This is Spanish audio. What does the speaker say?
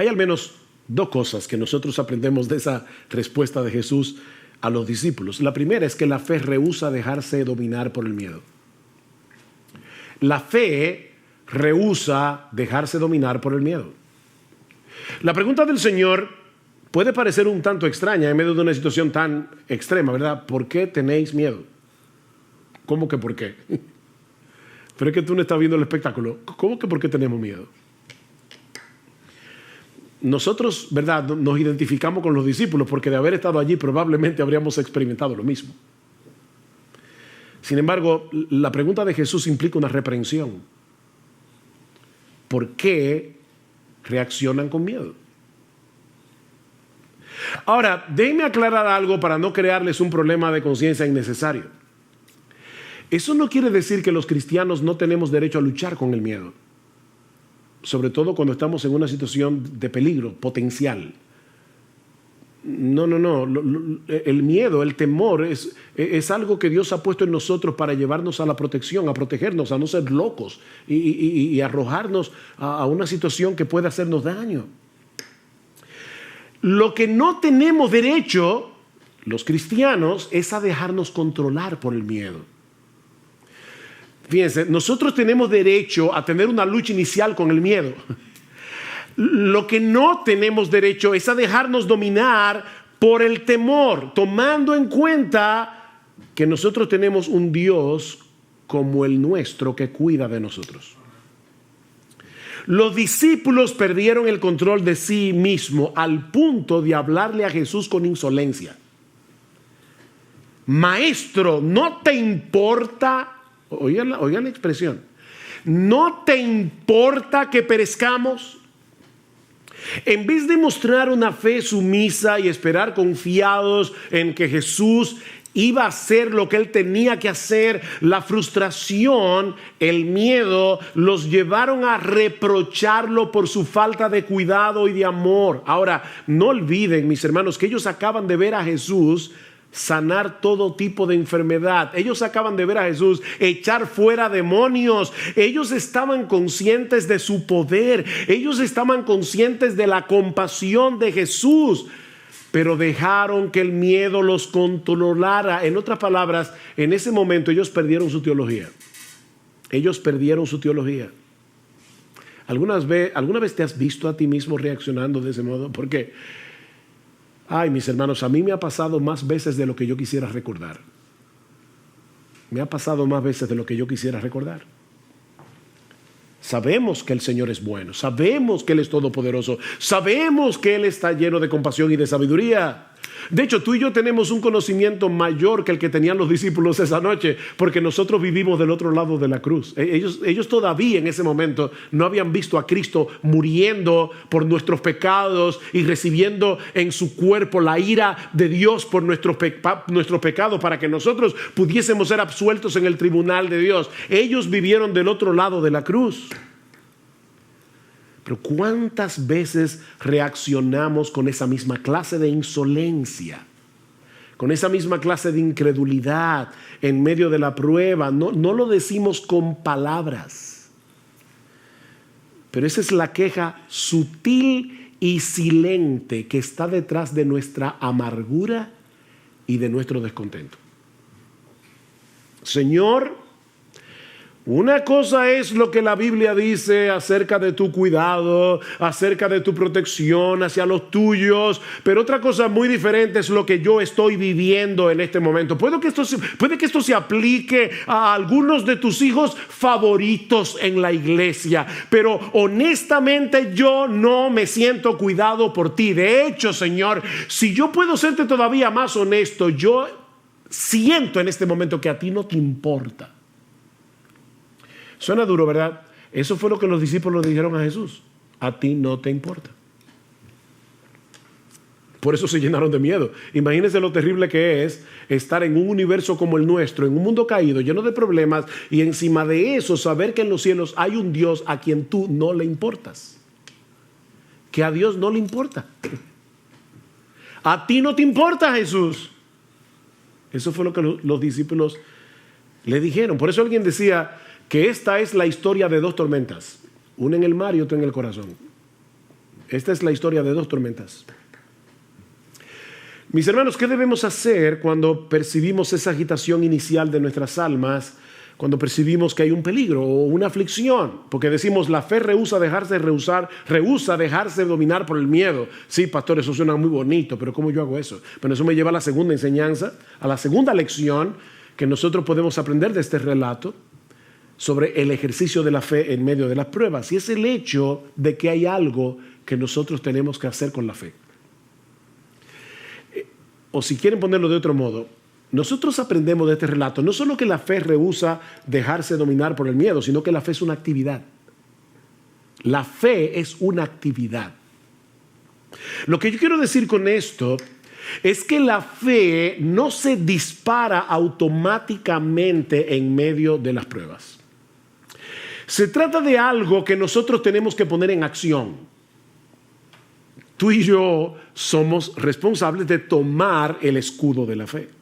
Hay al menos dos cosas que nosotros aprendemos de esa respuesta de Jesús a los discípulos. La primera es que la fe rehúsa dejarse dominar por el miedo. La fe rehúsa dejarse dominar por el miedo. La pregunta del Señor puede parecer un tanto extraña en medio de una situación tan extrema, ¿verdad? ¿Por qué tenéis miedo? ¿Cómo que por qué? Pero es que tú no estás viendo el espectáculo. ¿Cómo que por qué tenemos miedo? Nosotros, ¿verdad?, nos identificamos con los discípulos porque de haber estado allí probablemente habríamos experimentado lo mismo. Sin embargo, la pregunta de Jesús implica una reprensión. ¿Por qué reaccionan con miedo? Ahora, déjenme aclarar algo para no crearles un problema de conciencia innecesario. Eso no quiere decir que los cristianos no tenemos derecho a luchar con el miedo. Sobre todo cuando estamos en una situación de peligro potencial. No. El miedo, el temor es algo que Dios ha puesto en nosotros para llevarnos a la protección, a protegernos, a no ser locos y arrojarnos a una situación que puede hacernos daño. Lo que no tenemos derecho, los cristianos, es a dejarnos controlar por el miedo. Fíjense, nosotros tenemos derecho a tener una lucha inicial con el miedo. Lo que no tenemos derecho es a dejarnos dominar por el temor, tomando en cuenta que nosotros tenemos un Dios como el nuestro que cuida de nosotros. Los discípulos perdieron el control de sí mismos al punto de hablarle a Jesús con insolencia. Maestro, ¿no te importa? Oigan la expresión. ¿No te importa que perezcamos? En vez de mostrar una fe sumisa y esperar confiados en que Jesús iba a hacer lo que él tenía que hacer, la frustración, el miedo, los llevaron a reprocharlo por su falta de cuidado y de amor. Ahora, no olviden, mis hermanos, que ellos acaban de ver a Jesús sanar todo tipo de enfermedad. Ellos acaban de ver a Jesús echar fuera demonios. Ellos estaban conscientes de su poder. Ellos estaban conscientes de la compasión de Jesús, pero dejaron que el miedo los controlara. En otras palabras, en ese momento ellos perdieron su teología. Ellos perdieron su teología. ¿Alguna vez te has visto a ti mismo reaccionando de ese modo? Porque ay, mis hermanos, a mí me ha pasado más veces de lo que yo quisiera recordar. Me ha pasado más veces de lo que yo quisiera recordar. Sabemos que el Señor es bueno, sabemos que Él es todopoderoso, sabemos que Él está lleno de compasión y de sabiduría. De hecho, tú y yo tenemos un conocimiento mayor que el que tenían los discípulos esa noche, porque nosotros vivimos del otro lado de la cruz. Ellos todavía en ese momento no habían visto a Cristo muriendo por nuestros pecados y recibiendo en su cuerpo la ira de Dios por nuestros pecados para que nosotros pudiésemos ser absueltos en el tribunal de Dios. Ellos vivieron del otro lado de la cruz. Pero ¿cuántas veces reaccionamos con esa misma clase de insolencia? Con esa misma clase de incredulidad en medio de la prueba. No lo decimos con palabras. Pero esa es la queja sutil y silente que está detrás de nuestra amargura y de nuestro descontento. Señor, una cosa es lo que la Biblia dice acerca de tu cuidado, acerca de tu protección hacia los tuyos, pero otra cosa muy diferente es lo que yo estoy viviendo en este momento. Puede que esto se aplique a algunos de tus hijos favoritos en la iglesia, pero honestamente yo no me siento cuidado por ti. De hecho, Señor, si yo puedo serte todavía más honesto, yo siento en este momento que a ti no te importa. Suena duro, ¿verdad? Eso fue lo que los discípulos le dijeron a Jesús. A ti no te importa. Por eso se llenaron de miedo. Imagínense lo terrible que es estar en un universo como el nuestro, en un mundo caído, lleno de problemas, y encima de eso saber que en los cielos hay un Dios a quien tú no le importas. Que a Dios no le importa. A ti no te importa, Jesús. Eso fue lo que los discípulos le dijeron. Por eso alguien decía que esta es la historia de dos tormentas, una en el mar y otra en el corazón. Esta es la historia de dos tormentas. Mis hermanos, ¿qué debemos hacer cuando percibimos esa agitación inicial de nuestras almas? Cuando percibimos que hay un peligro o una aflicción, porque decimos la fe rehúsa dejarse dominar por el miedo. Sí, pastor, eso suena muy bonito, pero ¿cómo yo hago eso? Bueno, eso me lleva a la segunda enseñanza, a la segunda lección que nosotros podemos aprender de este relato sobre el ejercicio de la fe en medio de las pruebas, y es el hecho de que hay algo que nosotros tenemos que hacer con la fe. O si quieren ponerlo de otro modo, nosotros aprendemos de este relato no solo que la fe rehúsa dejarse dominar por el miedo, sino que la fe es una actividad. La fe es una actividad. Lo que yo quiero decir con esto es que la fe no se dispara automáticamente en medio de las pruebas. Se trata de algo que nosotros tenemos que poner en acción. Tú y yo somos responsables de tomar el escudo de la fe.